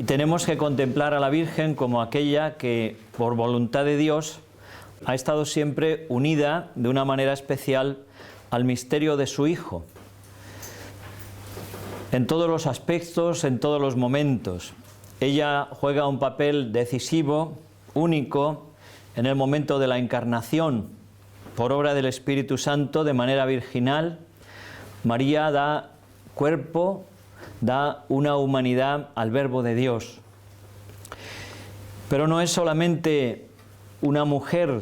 Tenemos que contemplar a la Virgen como aquella que, por voluntad de Dios, ha estado siempre unida de una manera especial al misterio de su Hijo, en todos los aspectos, en todos los momentos. Ella juega un papel decisivo, único, en el momento de la encarnación, por obra del Espíritu Santo, de manera virginal. María da cuerpo, da una humanidad al Verbo de Dios. Pero no es solamente una mujer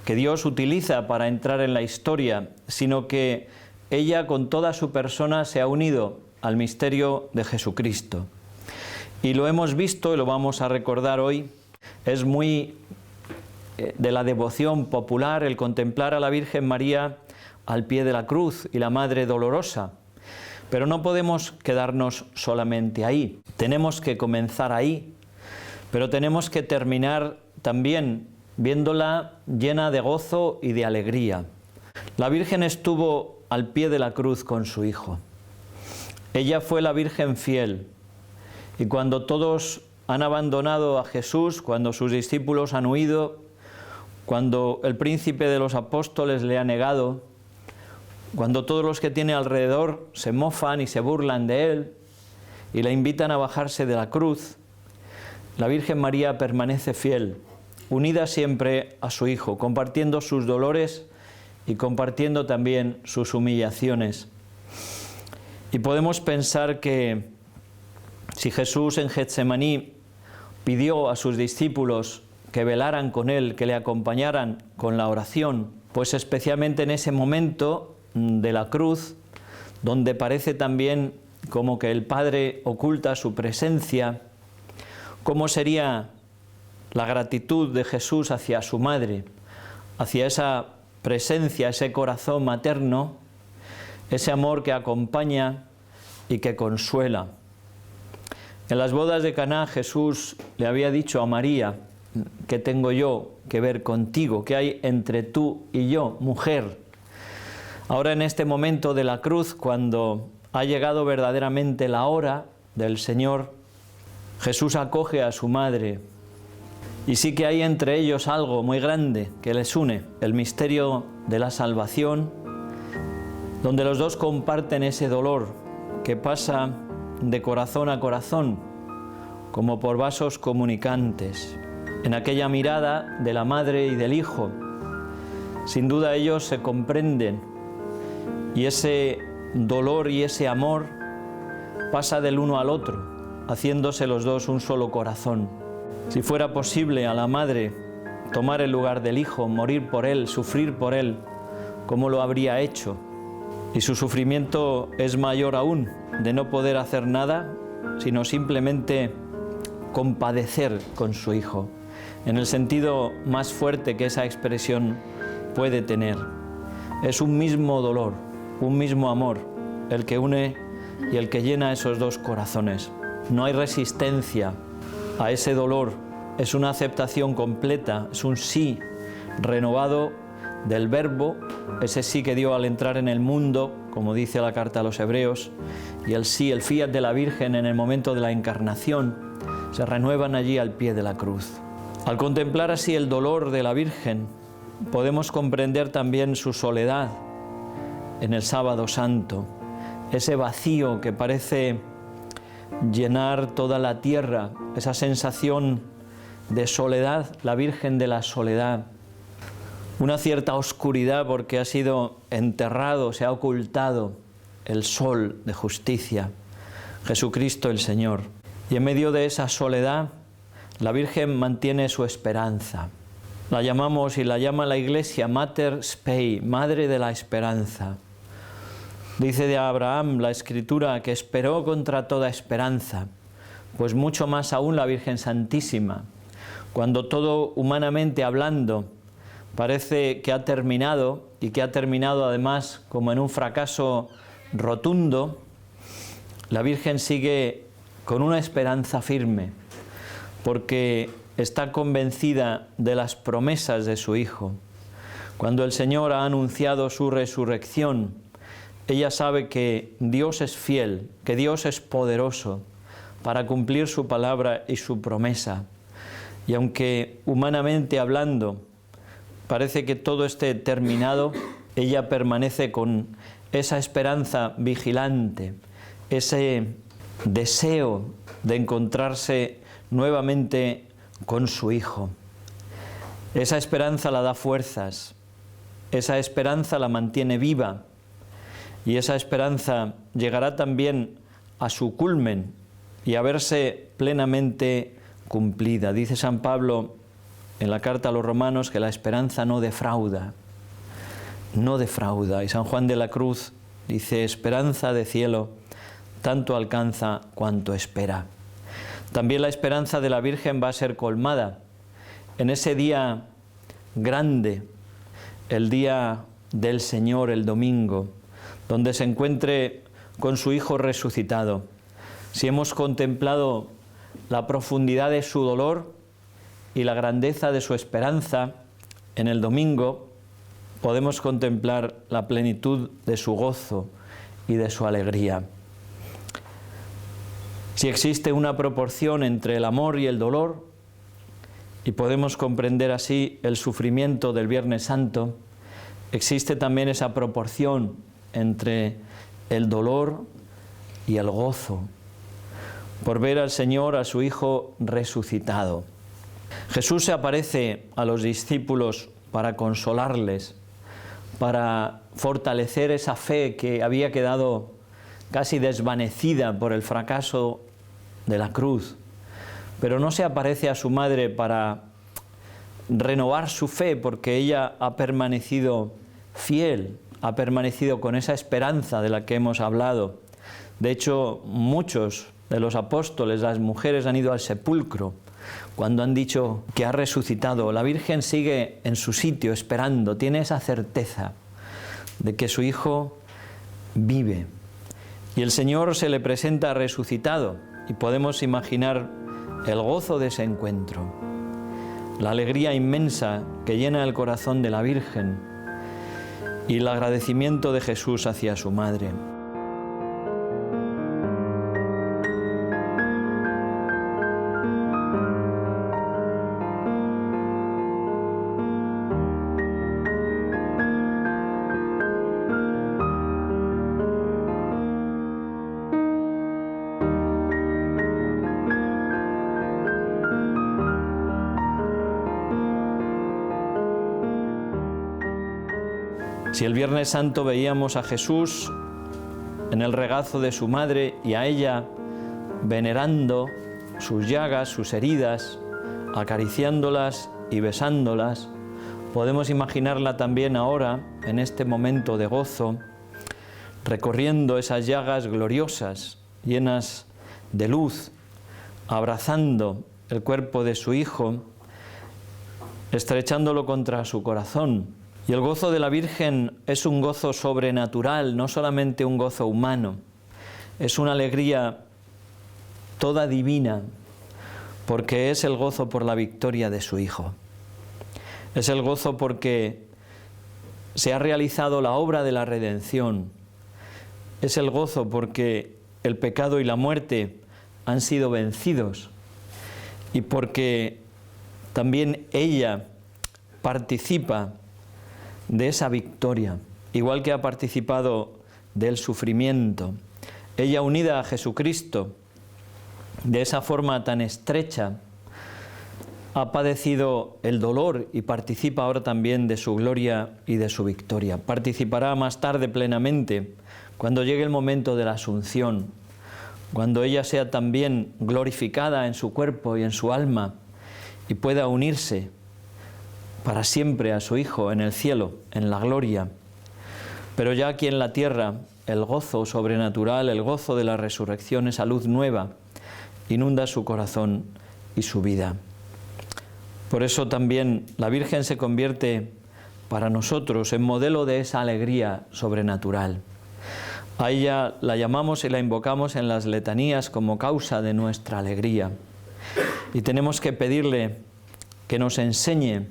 que Dios utiliza para entrar en la historia, sino que ella con toda su persona se ha unido al misterio de Jesucristo. Y lo hemos visto y lo vamos a recordar hoy. Es muy de la devoción popular el contemplar a la Virgen María al pie de la cruz y la Madre Dolorosa. Pero no podemos quedarnos solamente ahí. Tenemos que comenzar ahí, pero tenemos que terminar también viéndola llena de gozo y de alegría. La Virgen estuvo al pie de la cruz con su Hijo. Ella fue la Virgen fiel. Y cuando todos han abandonado a Jesús, cuando sus discípulos han huido, cuando el príncipe de los apóstoles le ha negado, cuando todos los que tiene alrededor se mofan y se burlan de él y le invitan a bajarse de la cruz, la Virgen María permanece fiel, unida siempre a su Hijo, compartiendo sus dolores y compartiendo también sus humillaciones. Y podemos pensar que si Jesús en Getsemaní pidió a sus discípulos que velaran con él, que le acompañaran con la oración, pues especialmente en ese momento de la cruz, donde parece también como que el Padre oculta su presencia, ¿cómo sería la gratitud de Jesús hacia su Madre, hacia esa presencia, ese corazón materno, ese amor que acompaña y que consuela? En las bodas de Caná Jesús le había dicho a María: ¿qué tengo yo que ver contigo? ¿Qué hay entre tú y yo, mujer? Ahora en este momento de la cruz, cuando ha llegado verdaderamente la hora del Señor, Jesús acoge a su madre y sí que hay entre ellos algo muy grande que les une, el misterio de la salvación, donde los dos comparten ese dolor que pasa de corazón a corazón, como por vasos comunicantes. En aquella mirada de la madre y del hijo, sin duda ellos se comprenden. Y ese dolor y ese amor pasa del uno al otro, haciéndose los dos un solo corazón. Si fuera posible a la madre tomar el lugar del hijo, morir por él, sufrir por él, ¿cómo lo habría hecho? Y su sufrimiento es mayor aún, de no poder hacer nada, sino simplemente compadecer con su hijo, en el sentido más fuerte que esa expresión puede tener. Es un mismo dolor, un mismo amor, el que une y el que llena esos dos corazones. No hay resistencia a ese dolor, es una aceptación completa, es un sí renovado del Verbo, ese sí que dio al entrar en el mundo, como dice la carta a los Hebreos, y el sí, el fiat de la Virgen en el momento de la encarnación, se renuevan allí al pie de la cruz. Al contemplar así el dolor de la Virgen, podemos comprender también su soledad en el Sábado Santo, ese vacío que parece llenar toda la tierra, esa sensación de soledad, la Virgen de la soledad, una cierta oscuridad porque ha sido enterrado, se ha ocultado el sol de justicia, Jesucristo el Señor. Y en medio de esa soledad, la Virgen mantiene su esperanza. La llamamos y la llama la Iglesia Mater Spei, Madre de la Esperanza. Dice de Abraham la Escritura que esperó contra toda esperanza, pues mucho más aún la Virgen Santísima, cuando todo humanamente hablando parece que ha terminado y que ha terminado además como en un fracaso rotundo, la Virgen sigue con una esperanza firme, porque está convencida de las promesas de su Hijo. Cuando el Señor ha anunciado su resurrección, ella sabe que Dios es fiel, que Dios es poderoso para cumplir su palabra y su promesa. Y aunque humanamente hablando parece que todo esté terminado, ella permanece con esa esperanza vigilante, ese deseo de encontrarse nuevamente con su Hijo. Esa esperanza la da fuerzas, esa esperanza la mantiene viva y esa esperanza llegará también a su culmen y a verse plenamente cumplida. Dice San Pablo en la carta a los Romanos que la esperanza no defrauda, no defrauda. Y San Juan de la Cruz dice, esperanza de cielo, tanto alcanza cuanto espera. También la esperanza de la Virgen va a ser colmada en ese día grande, el día del Señor, el domingo, donde se encuentre con su Hijo resucitado. Si hemos contemplado la profundidad de su dolor y la grandeza de su esperanza en el domingo, podemos contemplar la plenitud de su gozo y de su alegría. Si existe una proporción entre el amor y el dolor, y podemos comprender así el sufrimiento del Viernes Santo, existe también esa proporción entre el dolor y el gozo, por ver al Señor, a su Hijo resucitado. Jesús se aparece a los discípulos para consolarles, para fortalecer esa fe que había quedado casi desvanecida por el fracaso de la cruz. Pero no se aparece a su madre para renovar su fe, porque ella ha permanecido fiel, ha permanecido con esa esperanza de la que hemos hablado. De hecho, muchos de los apóstoles, las mujeres, han ido al sepulcro cuando han dicho que ha resucitado. La Virgen sigue en su sitio esperando, tiene esa certeza de que su Hijo vive. Y el Señor se le presenta resucitado y podemos imaginar el gozo de ese encuentro, la alegría inmensa que llena el corazón de la Virgen y el agradecimiento de Jesús hacia su madre. Si el Viernes Santo veíamos a Jesús en el regazo de su madre y a ella venerando sus llagas, sus heridas, acariciándolas y besándolas, podemos imaginarla también ahora, en este momento de gozo, recorriendo esas llagas gloriosas, llenas de luz, abrazando el cuerpo de su Hijo, estrechándolo contra su corazón. Y el gozo de la Virgen es un gozo sobrenatural, no solamente un gozo humano. Es una alegría toda divina, porque es el gozo por la victoria de su Hijo. Es el gozo porque se ha realizado la obra de la redención. Es el gozo porque el pecado y la muerte han sido vencidos y porque también ella participa de esa victoria, igual que ha participado del sufrimiento. Ella, unida a Jesucristo de esa forma tan estrecha, ha padecido el dolor y participa ahora también de su gloria y de su victoria. Participará más tarde plenamente cuando llegue el momento de la Asunción, cuando ella sea también glorificada en su cuerpo y en su alma y pueda unirse para siempre a su Hijo en el cielo, en la gloria. Pero ya aquí en la tierra, el gozo sobrenatural, el gozo de la resurrección, esa luz nueva, inunda su corazón y su vida. Por eso también la Virgen se convierte para nosotros en modelo de esa alegría sobrenatural. A ella la llamamos y la invocamos en las letanías como causa de nuestra alegría. y tenemos que pedirle que nos enseñe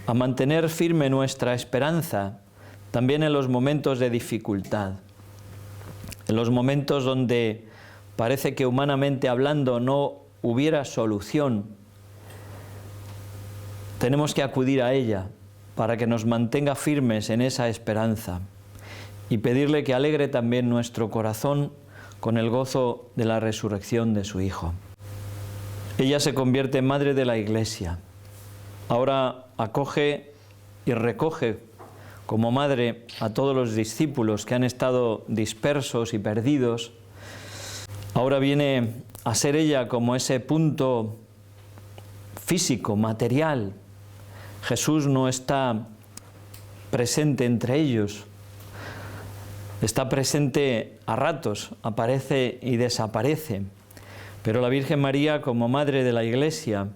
a mantener firme nuestra esperanza también en los momentos de dificultad, en los momentos donde parece que humanamente hablando no hubiera solución. Tenemos que acudir a ella para que nos mantenga firmes en esa esperanza y pedirle que alegre también nuestro corazón con el gozo de la resurrección de su Hijo. Ella se convierte en madre de la Iglesia. Ahora acoge y recoge como madre a todos los discípulos que han estado dispersos y perdidos. Ahora viene a ser ella como ese punto físico, material. Jesús no está presente entre ellos, está presente a ratos, aparece y desaparece, pero la Virgen María, como Madre de la Iglesia,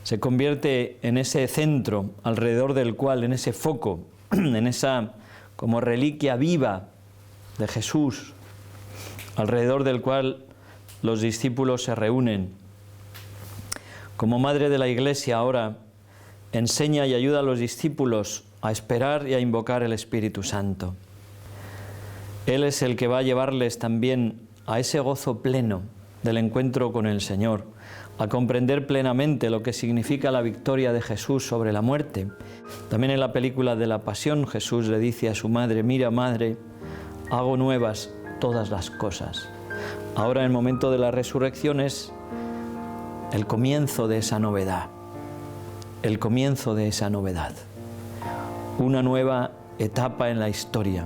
se convierte en ese centro alrededor del cual, en ese foco, en esa como reliquia viva de Jesús, alrededor del cual los discípulos se reúnen. Como Madre de la Iglesia ahora enseña y ayuda a los discípulos a esperar y a invocar el Espíritu Santo. Él es el que va a llevarles también a ese gozo pleno del encuentro con el Señor, a comprender plenamente lo que significa la victoria de Jesús sobre la muerte. También en la película de la Pasión, Jesús le dice a su madre: mira, madre, hago nuevas todas las cosas. Ahora, en el momento de la resurrección, es el comienzo de esa novedad, el comienzo de esa novedad. Una nueva etapa en la historia,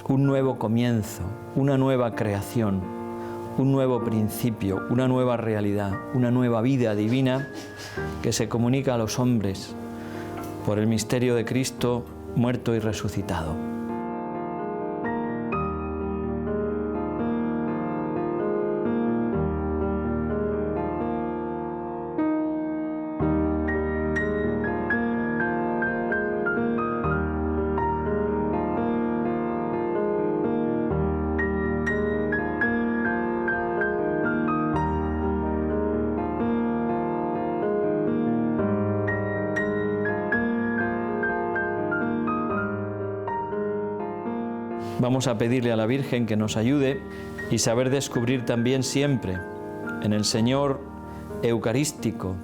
un nuevo comienzo, una nueva creación, un nuevo principio, una nueva realidad, una nueva vida divina que se comunica a los hombres por el misterio de Cristo muerto y resucitado. Vamos a pedirle a la Virgen que nos ayude y saber descubrir también siempre en el Señor eucarístico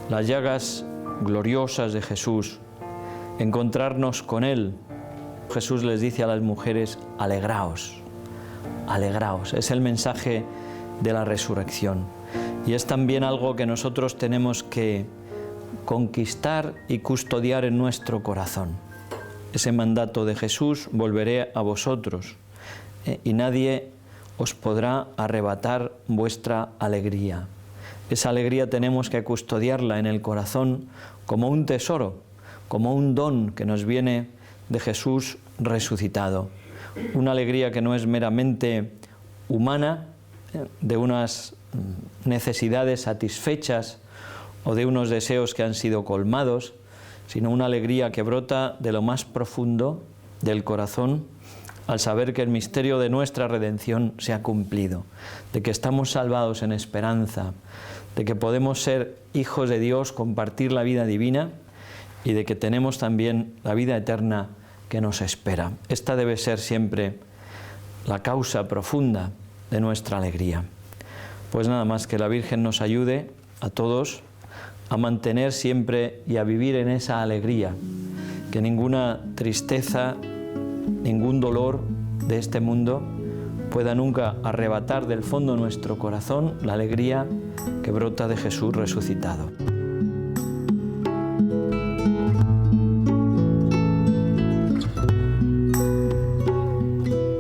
las llagas gloriosas de Jesús, encontrarnos con Él. Jesús les dice a las mujeres: alegraos, alegraos. Es el mensaje de la resurrección y es también algo que nosotros tenemos que conquistar y custodiar en nuestro corazón. Ese mandato de Jesús: volveré a vosotros, y nadie os podrá arrebatar vuestra alegría. Esa alegría tenemos que custodiarla en el corazón como un tesoro, como un don que nos viene de Jesús resucitado. Una alegría que no es meramente humana, de unas necesidades satisfechas o de unos deseos que han sido colmados, sino una alegría que brota de lo más profundo del corazón al saber que el misterio de nuestra redención se ha cumplido, de que estamos salvados en esperanza, de que podemos ser hijos de Dios, compartir la vida divina y de que tenemos también la vida eterna que nos espera. Esta debe ser siempre la causa profunda de nuestra alegría. Pues nada más, que la Virgen nos ayude a todos a mantener siempre y a vivir en esa alegría, que ninguna tristeza, ningún dolor de este mundo pueda nunca arrebatar del fondo de nuestro corazón la alegría que brota de Jesús resucitado.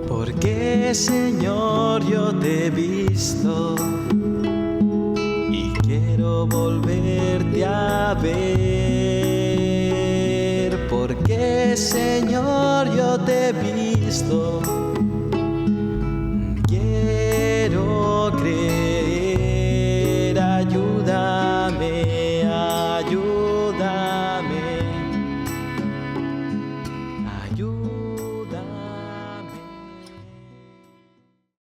Porque, Señor, yo te he visto y quiero volverte a ver. Porque, Señor, yo te he visto